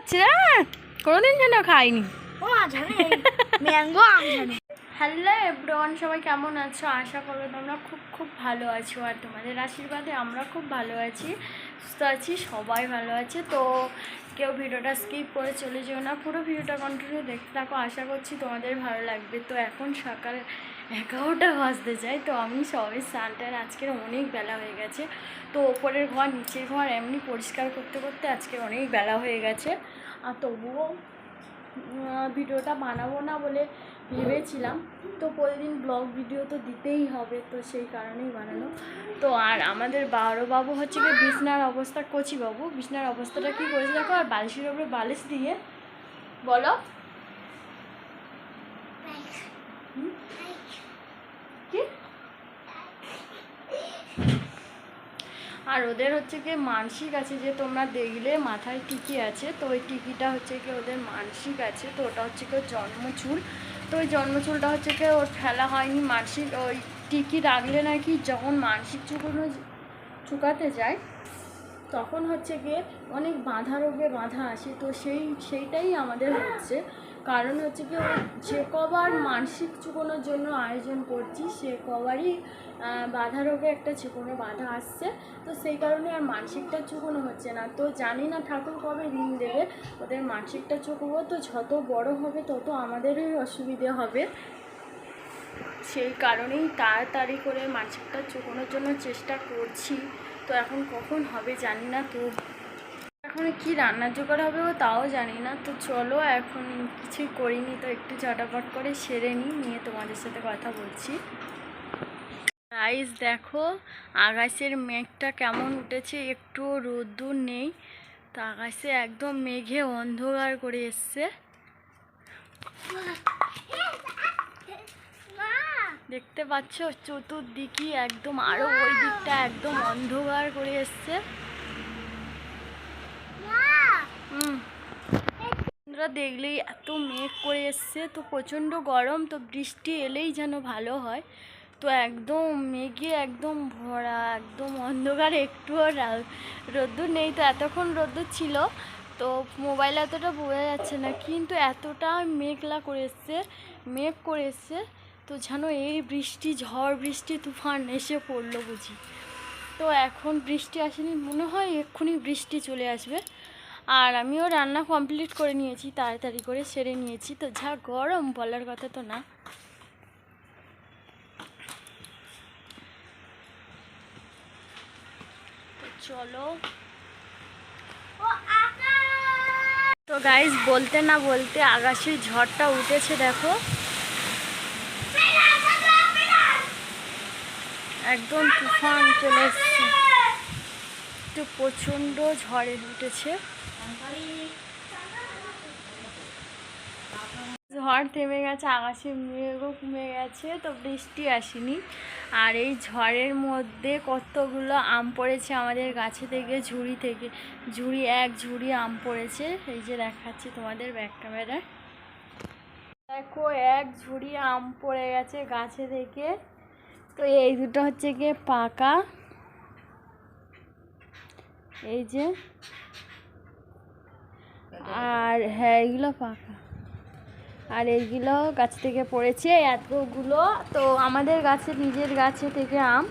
খাচ্ছি না, কোনোদিন যেন খাইনি। হ্যালো এভরিওয়ান, সবাই কেমন আছো? আশা করো তোমরা খুব খুব ভালো আছো, আর তোমাদের আশীর্বাদে আমরা খুব ভালো আছি, সুস্থ আছি, সবাই ভালো আছে। তো কেউ ভিডিওটা স্কিপ করে চলে যেও না, পুরো ভিডিওটা কন্টিনিউ দেখতে থাকো, আশা করছি তোমাদের ভালো লাগবে। তো এখন সকাল 11টা বাজতে যায়, তো আমি সবাই স্নান আজকের অনেক বেলা হয়ে গেছে। তো ওপরের ঘর নিচের ঘর এমনি পরিষ্কার করতে করতে আজকের অনেক বেলা হয়ে গেছে। আর তবুও ভিডিওটা বানাবো না বলে ভেবেছিলাম, তো প্রতিদিন ব্লগ ভিডিও তো দিতেই হবে, তো সেই কারণেই বানানো। তো আর আমাদের বাবু হচ্ছে কি বিছনার অবস্থা, কচি বাবু বিছনার অবস্থাটা কী করেছে দেখো, আর বালিশের ওপরে বালিশ দিয়ে বলো কি। আর ওদের হচ্ছে কি মানসিক আছে, যে তোমরা দেখলে মাথায় টিকি আছে, তো ওই টিকিটা হচ্ছে কি ওদের মানসিক আছে, তো ওটা হচ্ছে কি জন্মচুল। তো ওই জন্মচুলটা হচ্ছে কি ওর ফেলা হয়নি, মানসিক ওই টিকি রাখলে নাকি যখন মানসিক চুকাতে যায় তখন হচ্ছে গিয়ে অনেক বাঁধা রোগে বাঁধা আসে। তো সেইটাই আমাদের হচ্ছে, কারণ হচ্ছে কি যে কবার মানসিক চুকানোর জন্য আয়োজন করছি সে কবারই বাঁধা রোগে একটা চুকানো বাধা আসছে, তো সেই কারণে আর মানসিকটা চুকানো হচ্ছে না। তো জানি না ঠাকুর কবে ঋণ দেবে ওদের মানসিকটা চুকবো, তো যত বড় হবে তত আমাদেরই অসুবিধে হবে, সেই কারণেই তাড়াতাড়ি করে মানসিকটা চুকানোর জন্য চেষ্টা করছি। তো এখন কখন হবে জানি না, তো এখন কি রান্নার জোগাড় হবে ও তাও জানি না। তো চলো এখন কিছুই করিনি, তো একটু চটাপট করে সেরে নিয়ে তোমাদের সাথে কথা বলছি। গাইস দেখো আকাশের মেঘটা কেমন উঠেছে, একটু রোদ্দুর নেই, তো আকাশে একদম মেঘে অন্ধকার করে এসছে, দেখতে পাচ্ছ চতুর্দিকে একদম, আরো ওই দিকটা একদম অন্ধকার করে এসছে। দেখলেই এত মেঘ করে এসছে, তো প্রচণ্ড গরম, তো বৃষ্টি এলেই যেন ভালো হয়। তো একদম মেঘে একদম ভরা, একদম অন্ধকার, একটুও রোদ্দুর নেই। তো এতক্ষণ রোদ্দুর ছিল, তো মোবাইল এতটা বোঝা যাচ্ছে না, কিন্তু এতটা মেঘলা করে এসছে, মেঘ করে এসছে, তো যেন এই বৃষ্টি, ঝড় বৃষ্টি তুফান এসে পড়লো বুঝি। তো এখন বৃষ্টি আসেনি, মনে হয় এক্ষুনি বৃষ্টি চলে আসবে। আর আমিও রান্না কমপ্লিট করে নিয়েছি, তাড়াতাড়ি করে সেরে নিয়েছি, তো যা গরম বলার কথা তো না। তো চলো, তো গাইস বলতে না বলতে আকাশের ঝড়টা উঠেছে, দেখো একদম তুফান চলে এসছে, একটু প্রচণ্ড ঝড়ে উঠেছে। ঝড় থেমে গেছে, আকাশে মেঘও কমে গেছে, তো বৃষ্টি আসেনি। আর এই ঝড়ের মধ্যে কতগুলো আম পড়েছে আমাদের গাছে থেকে, এক ঝুড়ি আম পড়েছে, এই যে দেখাচ্ছি তোমাদের ব্যাক ক্যামেরায়, দেখো এক ঝুড়ি আম পড়ে গেছে গাছে থেকে। তো এই দুটো হচ্ছে গিয়ে পাকা, এই যে, আর হ্যাঁ এইগুলো পাকা, আর এইগুলো গাছ থেকে পড়েছে এতগুলো। তো আমাদের গাছে, নিজের গাছে থেকে আম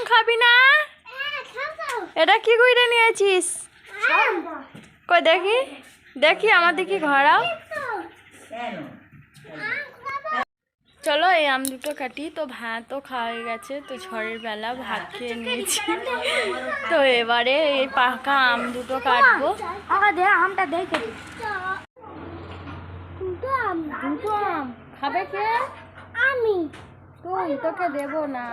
খাবি না? এটা কি কইরে নিয়েছিস? কই দেখি দেখি, আমার দেখি ঘরাও। চলো এই আম দুটো কাটি। তো ভাতও খাওয়া হয়ে গেছে, তো ঝড়ের বেলা ভাত খেয়ে নিয়েছি, তো এবারে এই পাকা আম দুটো কাটবো। আমটা দেখে দুটো আম খাবে কে? আমি। তুই? তোকে দেবো না।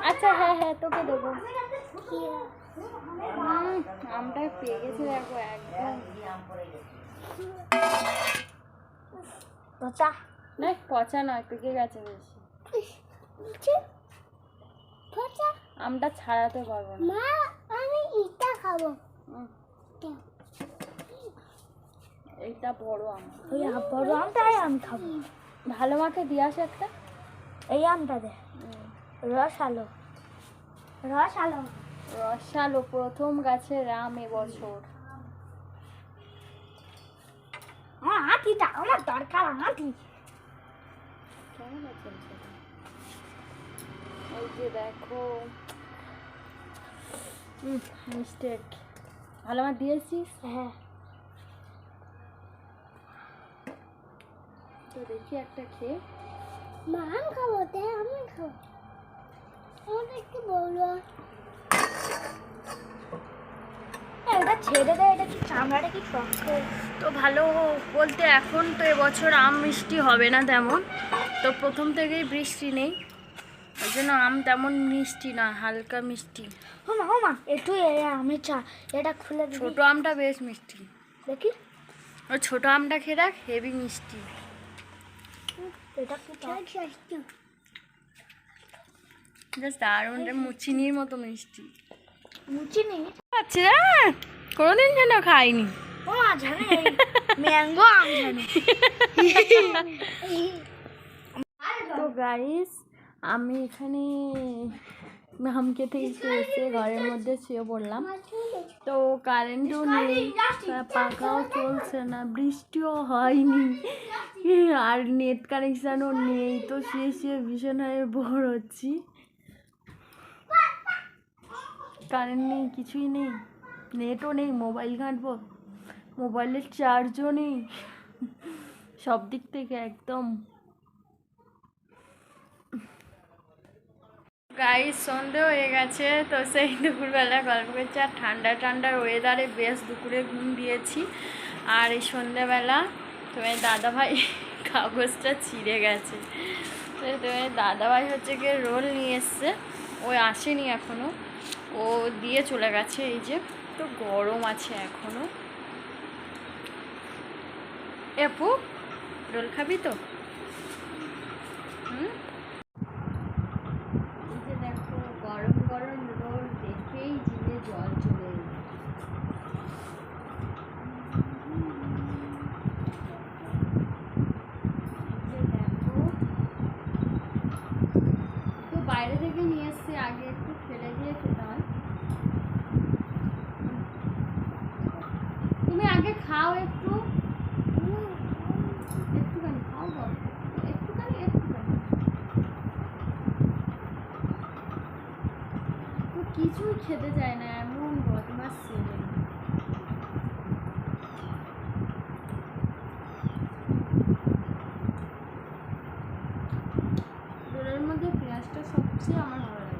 আচ্ছা হ্যাঁ হ্যাঁ তোকে দেবো। আমটা পেয়ে গেছে দেখো একদম, পচা না, পচা নয়, পেকে গেছে বেশি, আমটা ছাড়াতে পারবো না। আমি এটা খাবো, এইটা বড় আম, ওই বড় আমটাই আমি খাবো। ভালো মাকে দিয়ে আসে একটা, এই আমটা দে, রস আলো। রসালো প্রথম গাছের আম এবছর। আমার আঁটিটা আমার দরকার আঁটি। কেমন আছে এই যে দেখো মিস্টেক ভালো আমার দিয়েছিস। হ্যাঁ তো দেখি একটা খেয়ে। মা আম খাবো, তাই আমি খাবো। আমাকে একটু বলো, এটা ছেড়ে দেয়, এটা কি চামড়াটা কি শক্ত। তো ভালো বলতে এখন তো এবছর আম মিষ্টি হবে না তেমন, তো প্রথম থেকেই বৃষ্টি নেই, ওই জন্য আম তেমন মিষ্টি না, হালকা মিষ্টি। ও মা একটু আমি এটা খুলে দিই। ছোট আমটা বেশ মিষ্টি, দেখি ওই ছোট আমটা খেয়ে দেখ, হেভি মিষ্টি। এটা কি জাস্ট দারুণ, মুচিনির মতো মিষ্টি। মুচি নেই আচ্ছা কোনোদিন যেন খাইনি। ও মা জানে ম্যাঙ্গো আম জানে। তো গাইস আমি এখানে আম খেতে এসে ঘরের মধ্যে শুয়ে পড়লাম, তো কারেন্টও নেই, পাখাও চলছে না, বৃষ্টিও হয়নি, আর নেট কানেকশানও নেই, তো শুয়ে ভীষণ হয়ে বোর হচ্ছি। কারেন্ট নেই, কিছুই নেই, নেটও নেই, মোবাইল ঘাঁটবো, মোবাইলের চার্জও নেই, সব দিক থেকে একদম। গাইস সন্ধে হয়ে গেছে, তো সেই দুপুরবেলা গল্প করছি, আর ঠান্ডা ঠান্ডা ওয়েদারে বেশ দুপুরে ঘুম দিয়েছি। আর এই সন্ধেবেলা তোমার দাদাভাই কাগজটা ছিঁড়ে গেছে, তো তোমার দাদাভাই হচ্ছে গিয়ে রোল নিয়ে এসছে, ওই আসেনি এখনও, ও দিয়ে চলে গেছে। এই যে তো গরম আছে এখনও। আপু রোল খাবি তো? এই যে দেখো গরম গরম রোল দেখেই জিভে জল চলে এলো। এই যে দেখো, তো বাইরে থেকে নিয়ে এসছি, আগে একটু ফেলে দিয়ে খেতে হয়। তুমি আগে খাও একটু, একটুখানি খাও, গল্প একটুখানি একটুখানি, তো কিছুই খেতে চায় না, এমন বদমাস ছেলে। রোলের মধ্যে পেঁয়াজটা সবচেয়ে আমার ভালো লাগে।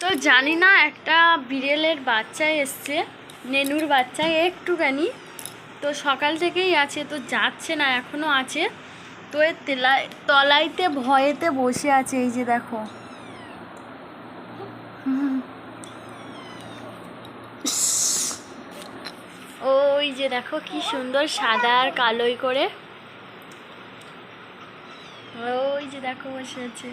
তো জানি না একটা বিড়েলের বাচ্চা এসছে, নেনুর বাচ্চা একটুখানি, তো সকাল থেকেই আছে, তো যাচ্ছে না, এখনও আছে, তো এর তলাইতে ভয়েতে বসে আছে। এই যে দেখো, ওই যে দেখো কি সুন্দর সাদা আর কালোই করে, ওই যে দেখো বসে আছে।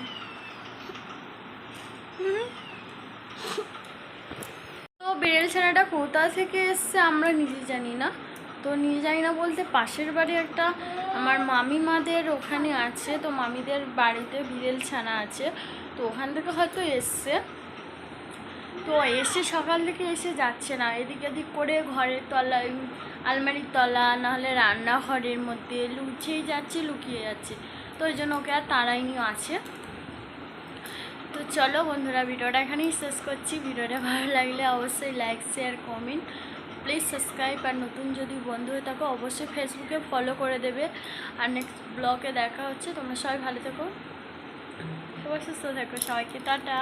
তো বিড়াল ছানাটা কোথা থেকে এসছে আমরা নিজে জানি না, তো নিজে জানি না বলতে পাশের বাড়ি একটা আমার মামিমাদের ওখানে আছে, তো মামিদের বাড়িতে বিড়াল ছানা আছে, তো ওখান থেকে হয়তো এসছে। তো এসে সকাল থেকে এসে যাচ্ছে না, এদিক এদিক করে ঘরের তলায়, আলমারির তলা, নাহলে রান্নাঘরের মধ্যে লুকিয়েই যাচ্ছে, লুকিয়ে যাচ্ছে, তো ওই জন্য ওকে আর তাড়াইনি আছে। তো চলো বন্ধুরা, ভিডিওটা এখানেই শেষ করছি। ভিডিওটা ভালো লাগলে অবশ্যই like share comment, please subscribe, আর নতুন যদি বন্ধু হয়ে থাকো অবশ্যই ফেসবুকে ফলো করে দেবে। আর নেক্সট ব্লগে দেখা হচ্ছে, তোমরা সবাই ভালো থেকো, সবাই সুস্থ থেকো, সবাইকে টাটা।